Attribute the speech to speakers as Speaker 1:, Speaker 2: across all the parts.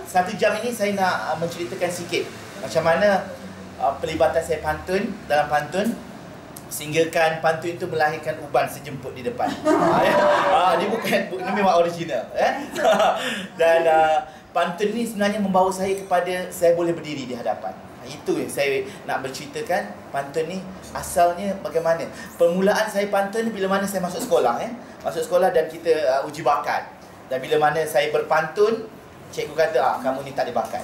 Speaker 1: 1 jam ini saya nak menceritakan sikit macam mana pelibatan saya pantun dalam pantun, sehinggakan pantun itu melahirkan uban sejemput di depan. Ini memang original. Dan pantun ini sebenarnya membawa saya kepada saya boleh berdiri di hadapan. Itu yang saya nak berceritakan. Pantun ni asalnya bagaimana. Permulaan saya pantun bila mana saya masuk sekolah. Masuk sekolah dan kita uji bakat. Dan bila mana saya berpantun, cikgu kata, kamu ni tak ada bakat.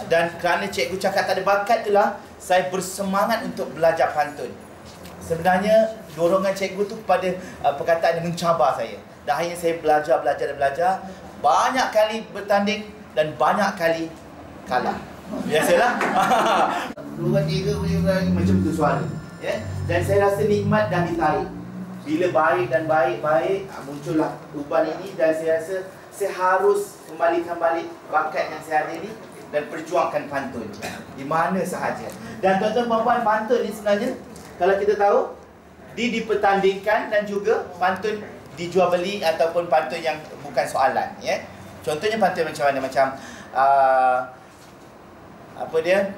Speaker 1: Dan kerana cikgu cakap tak ada bakat itulah saya bersemangat untuk belajar pantun. Sebenarnya dorongan cikgu tu pada perkataan yang mencabar saya. Dan akhirnya saya belajar. Banyak kali bertanding dan banyak kali kalah. Biasalah. 2, 3 macam tu suara. Dan saya rasa nikmat dan ditarik. Bila baik dan baik, muncullah uban ini. Dan saya rasa saya harus kembalikan balik bakat yang saya ada ni dan perjuangkan pantun di mana sahaja. Dan tuan-tuan puan-puan, pantun ni sebenarnya kalau kita tahu dipertandingkan dan juga pantun dijual beli ataupun pantun yang bukan soalan. Contohnya pantun macam mana? Macam apa dia?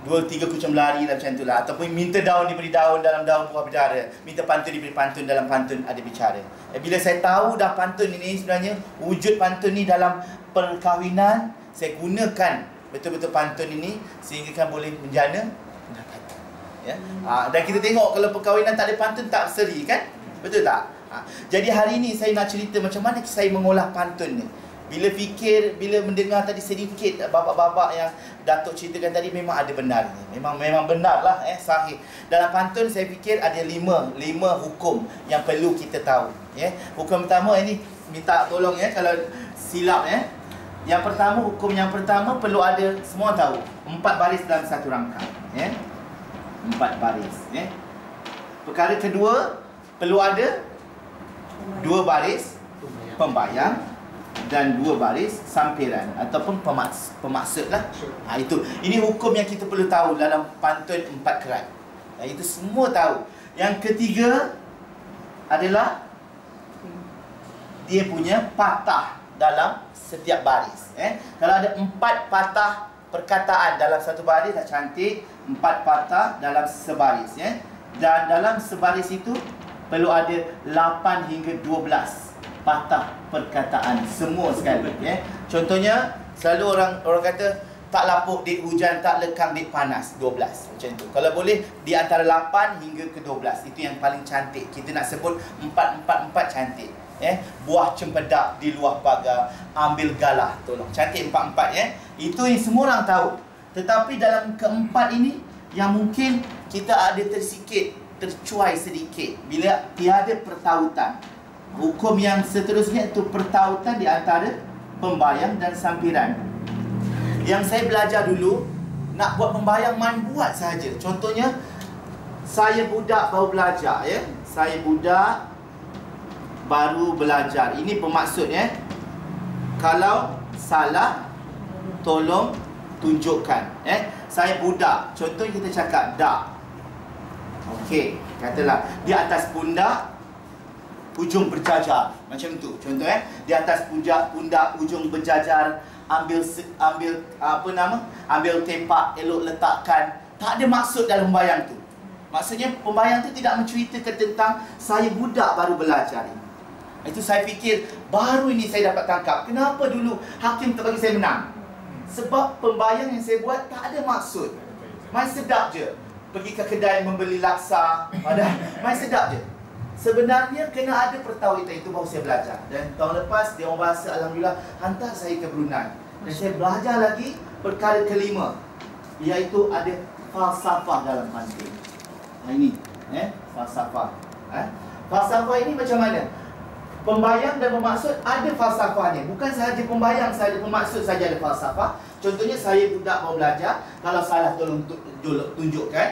Speaker 1: 2-3 kucing berlari macam itulah. Ataupun minta daun diberi daun dalam daun buah bidara, minta pantun diberi pantun dalam pantun ada bicara. Bila saya tahu dah pantun ini sebenarnya wujud pantun ni dalam perkahwinan, saya gunakan betul-betul pantun ini sehingga kan boleh menjana pendapatan. Dan kita tengok kalau perkahwinan tak ada pantun tak seri kan? Betul tak? Jadi hari ini saya nak cerita macam mana saya mengolah pantun ni. Bila mendengar tadi sedikit babak-babak yang Datuk ceritakan tadi, memang ada benarnya. Memang benarlah, sahih. Dalam pantun saya fikir ada lima hukum yang perlu kita tahu. Hukum pertama ini minta tolong kalau silap. Yang pertama, hukum yang pertama perlu ada, semua tahu, 4 baris dalam satu rangkap. 4 baris. Perkara kedua, perlu ada 2 baris pembayang dan 2 baris sampiran ataupun pemaksud lah. Itu. Ini hukum yang kita perlu tahu dalam pantun 4 kerat. Itu semua tahu. Yang ketiga adalah dia punya patah dalam setiap baris. Kalau ada 4 patah perkataan dalam satu baris dah cantik, 4 patah dalam sebaris. Dan dalam sebaris itu perlu ada 8 hingga 12 patah perkataan semua sekali. Contohnya selalu orang kata tak lapuk dik hujan, tak lekang dik panas, 12 macam tu. Kalau boleh di antara 8 hingga ke 12, itu yang paling cantik. Kita nak sebut 4 cantik. Buah cempedak di luar pagar, ambil galah tolong. Cantik 4. Itu yang semua orang tahu. Tetapi dalam keempat ini yang mungkin kita ada tercuai sedikit bila tiada pertautan. Hukum yang seterusnya itu pertautan di antara pembayang dan sampiran. Yang saya belajar dulu, nak buat pembayang buat saja. Contohnya, saya budak baru belajar. Saya budak baru belajar. Ini pemaksud. Kalau salah, tolong tunjukkan. Saya budak. Contoh kita cakap dak. Okey, katalah di atas pundak ujung berjajar, macam tu contoh. Di atas pundak ujung berjajar, ambil tepak, elok letakkan. Tak ada maksud dalam pembayang tu. Maksudnya pembayang tu tidak menceritakan tentang saya budak baru belajar ini. Itu saya fikir baru ini saya dapat tangkap kenapa dulu hakim tak bagi saya menang. Sebab pembayang yang saya buat tak ada maksud. Main sedap je. Pergi ke kedai membeli laksa, main sedap je. Sebenarnya kena ada pertautan, itu baru saya belajar. Dan tahun lepas Dewan Bahasa alhamdulillah hantar saya ke Brunei. Dan saya belajar lagi perkara kelima, iaitu ada falsafah dalam pantun. Ini falsafah. Falsafah ini macam mana? Pembayang dan pemaksud ada falsafahnya. Bukan sahaja pembayang sahaja, pemaksud saja ada falsafah. Contohnya saya budak baru belajar, kalau salah tolong tunjukkan.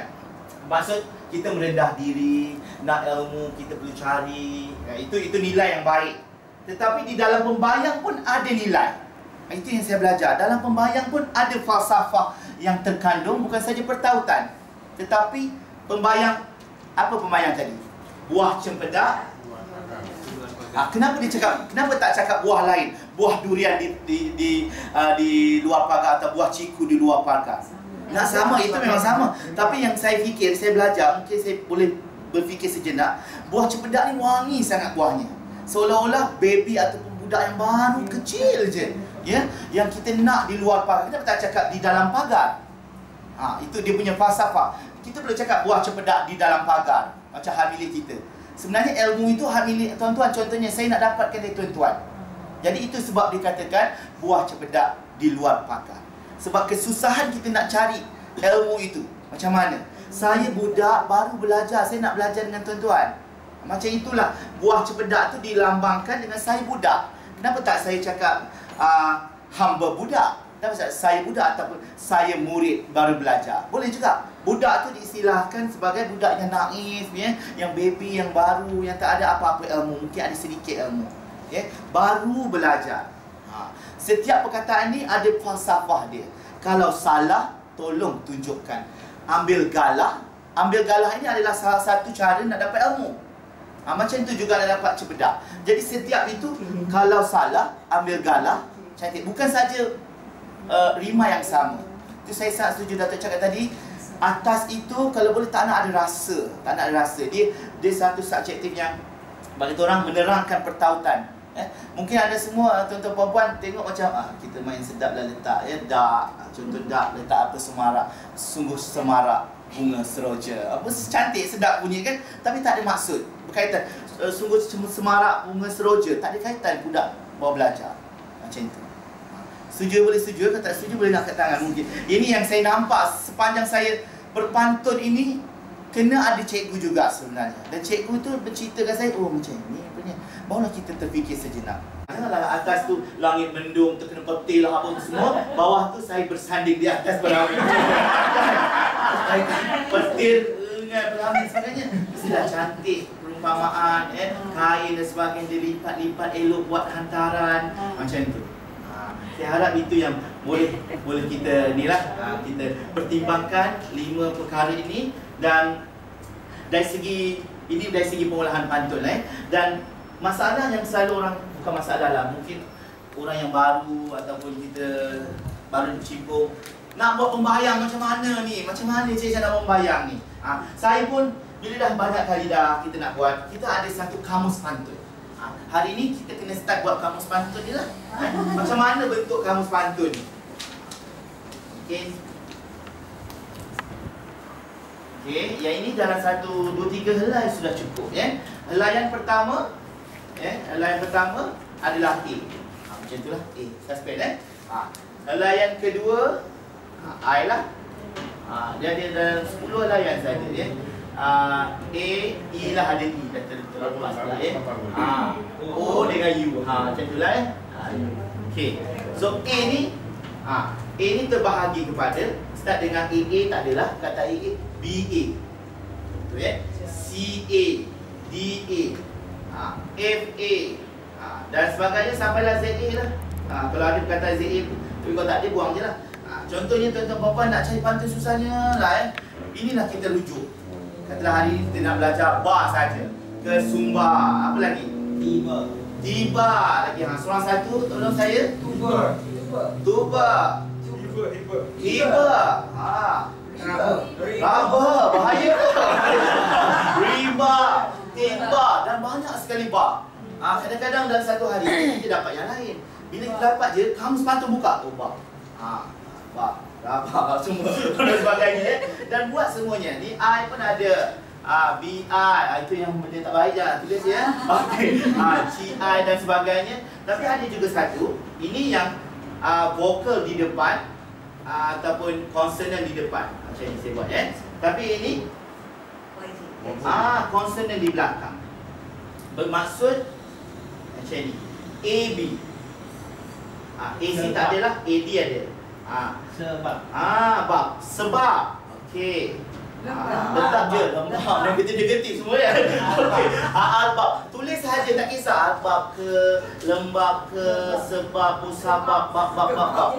Speaker 1: Maksud kita merendah diri, nak ilmu kita perlu cari. Itu nilai yang baik. Tetapi di dalam pembayang pun ada nilai. Itu yang saya belajar. Dalam pembayang pun ada falsafah yang terkandung, bukan saja pertautan. Tetapi pembayang, apa pembayang tadi? Buah cempedak. Kenapa dia cakap? Kenapa tak cakap buah lain? buah durian di luar pagar atau buah ciku di luar pagar. Nak sama, itu memang sama. Tapi yang saya fikir, saya belajar, mungkin saya boleh berfikir sejenak, buah cempedak ni wangi sangat buahnya. Seolah-olah baby ataupun budak yang baru kecil je, ya, yang kita nak di luar pagar. Kita tak cakap di dalam pagar. Itu dia punya falsafah. Kita boleh cakap buah cempedak di dalam pagar, macam hal milik kita. Sebenarnya ilmu itu hal milik tuan-tuan. Contohnya saya nak dapatkan dari tuan-tuan. Jadi itu sebab dikatakan buah cempedak di luar pagar. Sebab kesusahan kita nak cari ilmu itu. Macam mana? Saya budak baru belajar, saya nak belajar dengan tuan-tuan. Macam itulah buah cempedak tu dilambangkan dengan saya budak. Kenapa tak saya cakap hamba budak? Kenapa tak saya budak ataupun saya murid baru belajar? Boleh juga. Budak tu diistilahkan sebagai budak yang naif, ya, yang baby yang baru, yang tak ada apa-apa ilmu, mungkin ada sedikit ilmu, ya, baru belajar. Setiap perkataan ni ada falsafah dia. Kalau salah, tolong tunjukkan. Ambil galah. Ambil galah ini adalah salah satu cara nak dapat ilmu. Macam tu juga nak dapat cempedak. Jadi setiap itu, kalau salah, ambil galah. Cantik. Bukan saja rima yang sama. Itu saya sangat setuju Datuk cakap tadi. Atas itu kalau boleh tak nak ada rasa. Tak nak ada rasa. Dia satu subjektif yang bagi orang menerangkan pertautan. Mungkin ada semua tuan-tuan puan-puan tengok macam kita main sedap lah letak, ya, dak. Contoh dak letak apa semarak. Sungguh semarak bunga seroja. Apa cantik sedap bunyi kan, tapi tak ada maksud. Berkaitan sungguh semarak bunga seroja, tak ada kaitan budak bawa belajar. Macam itu. Setuju boleh setuju, kalau tak setuju boleh nak kat tangan mungkin. Ini yang saya nampak sepanjang saya berpantun ini, kena ada cikgu juga sebenarnya. Dan cikgu tu berceritakan saya, oh macam ni punya. Barulah kita terfikir sejenak. Janganlah atas tu langit mendung, terkena petir lah apa tu semua. Bawah tu saya bersanding di atas beramai. Petir dengan beramai sebagainya. Mestilah cantik perumpamaan, kain dan sebagainya, dilipat-lipat elok buat hantaran. Macam tu. Saya harap itu yang boleh kita kita pertimbangkan 5 perkara ini. Dan dari segi pengolahan pantun dan masalah yang selalu orang, bukan masalah lah, mungkin orang yang baru ataupun kita baru bercimpung nak buat pembayang macam mana ni, macam mana saya nak membayang ni. Saya pun bila dah banyak kali dah kita nak buat, kita ada satu kamus pantun. Hari ini kita kena start buat kamus pantun ni lah. Macam mana bentuk kamus pantun ni? Okey, yang ini dalam 1, 2, 3 helai sudah cukup, ya. Helaian pertama, helaian pertama adalah A. Macam itulah A. Suspend, helaian kedua I lah. Dia ada dalam 10 helaian saja, ya. A, E lah ada E dah terlepas lah, ya. O dengan U. Macam itulah, ya. Okey. So A ni terbahagi kepada, start dengan AA, tak adalah kata AA, BA. Betul, ya. CA, DA, FA, dan sebagainya sampailah ZA lah. Kalau ada perkataan ZA tu, tapi kalau tak ada buang je lah. Contohnya tuan-tuan puan-puan nak cari pantun susahnya lah, inilah kita rujuk. Katalah hari ini kita nak belajar bar saja. Ke sumbar, apa lagi? Tiba lagi. Seorang satu tolong saya. Tuba. Hiba. Raba. Bahaya tu. Riba. Tiba. Dan banyak sekali bar. Kadang-kadang dalam satu hari kita dapat yang lain. Bila kita dapat je, kamus pantun buka. Oh, bar. Bar. Raba. Semua. Dan sebagainya. Dan buat semuanya. Ni I pun ada. BI, itu yang benda tak baik jangan tulis, ya. Okey. CI dan sebagainya. Tapi ada juga satu, ini yang vokal di depan ataupun konsonan di depan. Macam ni saya buat, ya. Tapi ini konsonan di belakang. Bermaksud macam ni. AB. AC tak adalah, AD ada. Sebab. Bab. Sebab. Okey. Letak je lembab dan getik-getik semua, ya. Okey. Albab. Tulis saja, tak kisah albab ke, lembab ke, sebab, musabab, bab.
Speaker 2: Kau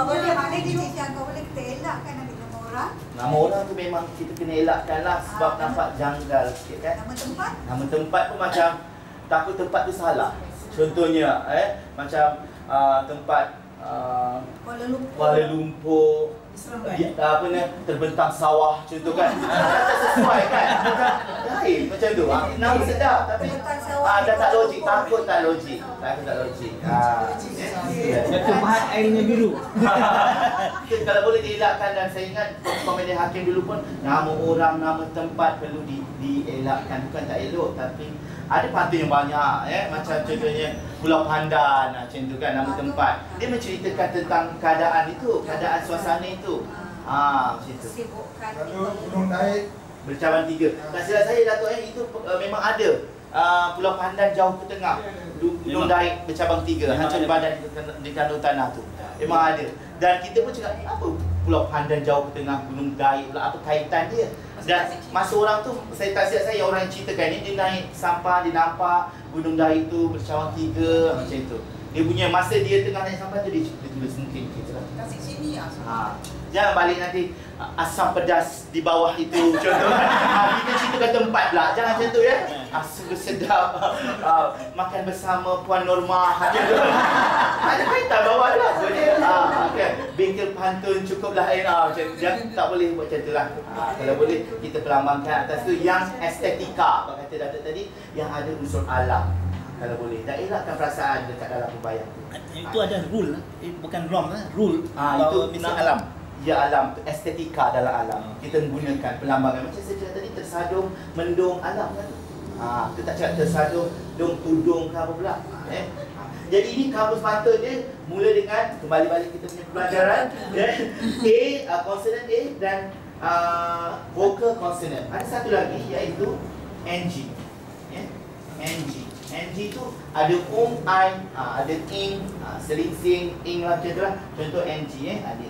Speaker 2: boleh mana kita kau boleh kita elakkan nama orang.
Speaker 1: Nama orang tu memang kita kena elakkan lah sebab nampak janggal sikit, kan.
Speaker 2: Nama tempat?
Speaker 1: Nama tempat pun macam takut tempat tu salah. Contohnya macam tempat
Speaker 2: Kuala Lumpur.
Speaker 1: Kuala Lumpur, apa ni, terbentang sawah contoh kan. Tak sesuai kan. Lain macam tu. Nama sedap tapi dah tak logik, takut tak logik.
Speaker 3: Tempat airnya biru.
Speaker 1: Kalau boleh dielakkan, dan saya ingat komedi hakim dulu pun nama orang, nama tempat perlu dielakkan, bukan tak elok tapi ada pantun yang banyak macam contohnya Pulau Pandan macam tu kan, nama tempat dia menceritakan tentang keadaan itu, keadaan suasana itu. Macam tu.
Speaker 2: Sibukkan.
Speaker 4: Gunung Daik.
Speaker 1: Bercaban 3. Tak silap saya Datuk itu memang ada. Pulau Pandan jauh ke tengah. Gunung Daik bercabang 3. Hancur badan di kandung tanah tu. Memang ada. Dan kita pun cakap, apa Pulau Pandan jauh ke tengah, Gunung Daik pula, apa kaitan dia? Dan masa orang tu, saya tak silap saya, orang yang ceritakan ni, dia naik sampah, dia nampak Gunung Daik tu bercabang 3 macam tu. Dia punya masa dia tengah naik sampah tu, dia tulis mungkin kita lah.
Speaker 5: Kasih sini lah.
Speaker 1: Jangan balik nanti asam pedas di bawah itu contoh. Kita ceritakan tempat pula. Jangan macam tu ya. Sungguh sedap makan bersama Puan Norma. Ada kaitan bawah lah. Okay. Bengkel pantun cukuplah macam tu. Jangan, tak boleh buat macam tu lah. Kalau boleh kita pelambangkan atas tu yang estetika. Apa kata Datuk tadi, yang ada unsur alam. Kalau boleh, dan elakkan perasaan dekat dalam pembayang tu.
Speaker 3: Itu ada rule, bukan rom lah, rule.
Speaker 1: Itu
Speaker 3: misal alam.
Speaker 1: Ya, alam, estetika dalam alam. Kita menggunakan pelambangan macam saya cakap tadi, tersadung, mendung alam kan. Kita tak cakap tersadung, dong tudung ke apa pula. Jadi ini kamus pantun dia mula dengan kembali balik kita punya pelajaran. A, consonant A dan vocal consonant. Ada satu lagi iaitu NG. NG. NG tu ada I, ada ing, seling-sing, ing lah macam tu lah. Contoh NG ada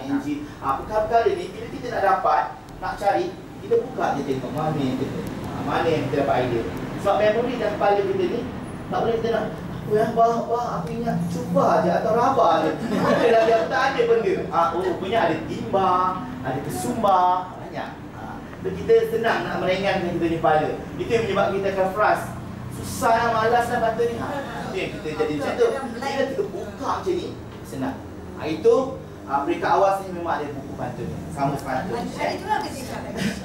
Speaker 1: ING. Perkara-perkara ni bila kita nak dapat, nak cari, kita buka je tengok mana yang kita, mana yang kita dapat idea. Sebab memori dan kepala kita ni tak boleh kita nak apa yang aku ingat cuba je atau raba je. Ada lagi aku tak ada benda. Punya ada timbang, ada kesumbar, banyak. Kita senang nak meringankan kita punya kepala. Itu yang menyebabkan kita akan frust. Susah lah, malas lah pantun ni. Itu yang kita jadi macam tu. Bila kita buka macam ni, senang. Itu peringkat awal saya memang ada buku pantun ni. Kamus pantun.
Speaker 2: Itulah ketika.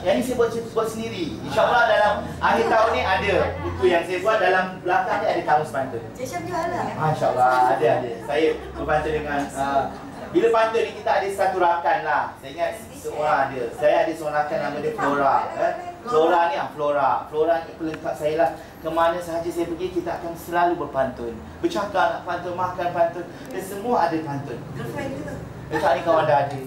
Speaker 1: Yang ni saya buat sendiri. InsyaAllah dalam akhir tahun ni ada buku yang saya buat, dalam belakang ni ada kamus pantun.
Speaker 2: Cecep jual lah.
Speaker 1: InsyaAllah ada. Saya berpantun dengan bila pantun ni kita ada satu rakan lah. Saya ingat seorang ada. Saya ada seorang rakan nama dia Flora. Flora ni Flora. Flora ni pelengkap saya lah. Kemana sahaja saya pergi, kita akan selalu berpantun. Bercakap nak pantun, makan pantun. Dan semua ada pantun.
Speaker 2: Girlfriend ke tu?
Speaker 1: Dekat ni kawan dah ada.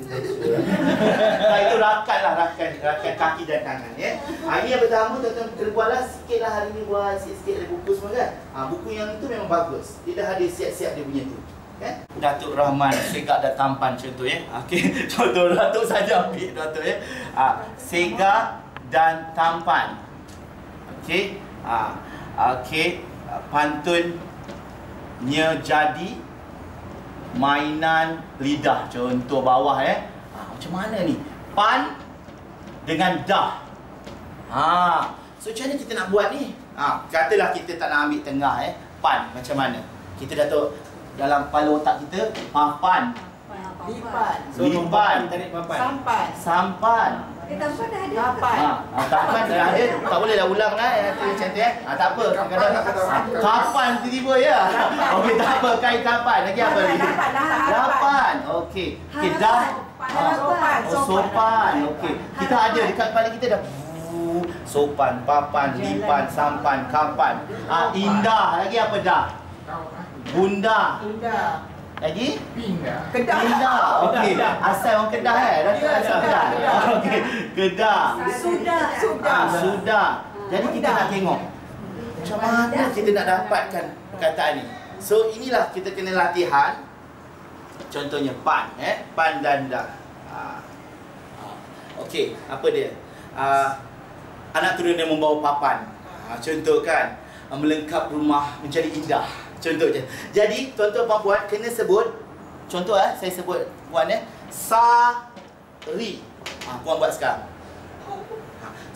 Speaker 1: Itu rakan lah, rakan kaki dan tangan ya. Ini yang pertama, tuan-tuan kena buatlah sikit lah hari ni, buat sikit-sikit ada buku semua kan. Buku yang itu memang bagus. Dia dah ada siap-siap dia punya tu. Datuk Rahman, Segak dan Tampan contoh ya. Okey, contoh Datuk saja ambil Datuk ya. Segak dan Tampan. Okey. Okey, pantunnya jadi mainan lidah. Contoh bawah macam mana ni? Pan dengan dah. So macam mana kita nak buat ni? Katalah kita tak nak ambil tengah pan macam mana? Kita Datuk dalam kepala otak kita papan.
Speaker 5: Lipat.
Speaker 1: Lipan.
Speaker 5: Sampan.
Speaker 1: Sampan.
Speaker 2: Tampan dah ada.
Speaker 5: Kapan.
Speaker 1: Kapan dah ada. Tak boleh dah ulang lah nanti macam tu tak apa. Kadang-kadang kapan tiba-tiba ya. Okey tak apa, kain kapan. Lagi apa lagi? Lapan. Okey. Okey dah. Sopan. Okey. Kita ada dekat kepala kita dah sopan, papan, lipan, sampan, kapan. Indah. Lagi apa dah? Bunda. Lagi? Kedah. Okey. Asal orang Kedah asal Kedah. Okey. Kedah. Sudah. Jadi kita nak tengok macam mana kita nak dapatkan perkataan ni. So inilah kita kena latihan. Contohnya pan, pan dan dah. Okey, apa dia? Anak turun yang membawa papan. Contoh kan, melengkap rumah menjadi indah. Contoh je. Jadi tuan-tuan puan-puan kena sebut. Contoh saya sebut puan Sari. Puan buat sekarang.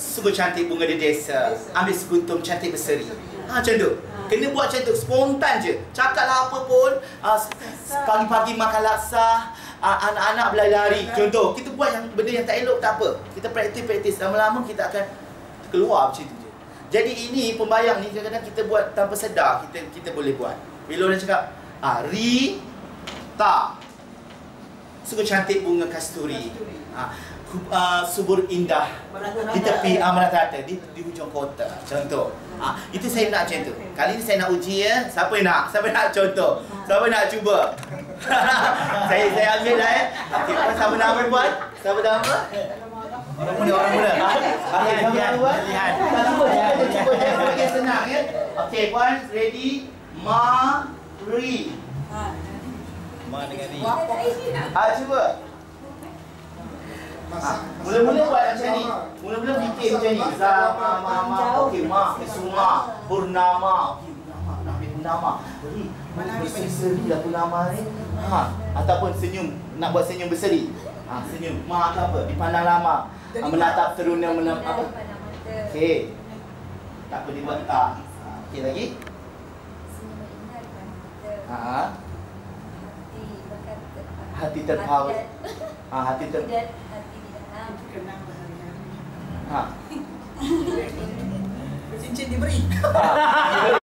Speaker 1: Sungguh cantik bunga di desa, ambil sekuntum cantik berseri. Macam tu. Kena buat macam tu, spontan je. Cakaplah apa pun. Pagi-pagi makan laksa, anak-anak berlari-lari. Contoh, kita buat yang benda yang tak elok tak apa. Kita praktis. Lama-lama kita akan keluar macam tu je. Jadi ini pembayang ni kadang-kadang kita buat tanpa sedar, kita boleh buat. Bila orang cakap, Rita, sungguh cantik bunga kasturi. Subur indah di tepi merata-rata di hujung kota. Contoh. Itu saya nak macam tu. Kali ni saya nak uji ya. Siapa nak contoh? Siapa nak cuba? saya ambil lah ya. Okey, siapa nama buat? Siapa nama? Orang muda. Okey, siapa nama buat? Cuba bagi senang ya. Okey, puan ready? Mari.
Speaker 3: Ma dengan ni.
Speaker 1: Cuba. Mula-mula buat macam ni. Mula-mula fikir macam ni. Sama, okey, ma, Suma, Purnama. Okey, Purnama, nak ambil Purnama. Jadi, berseri lah Purnama ni. Ataupun senyum, nak buat senyum berseri. Senyum. Ma atau apa? Dipandang lama. Menatap teruna apa? Okey. Tak apa dibuat tak. Okey lagi. Hati terpaut. Hati terpaut.
Speaker 5: Cincin diberi.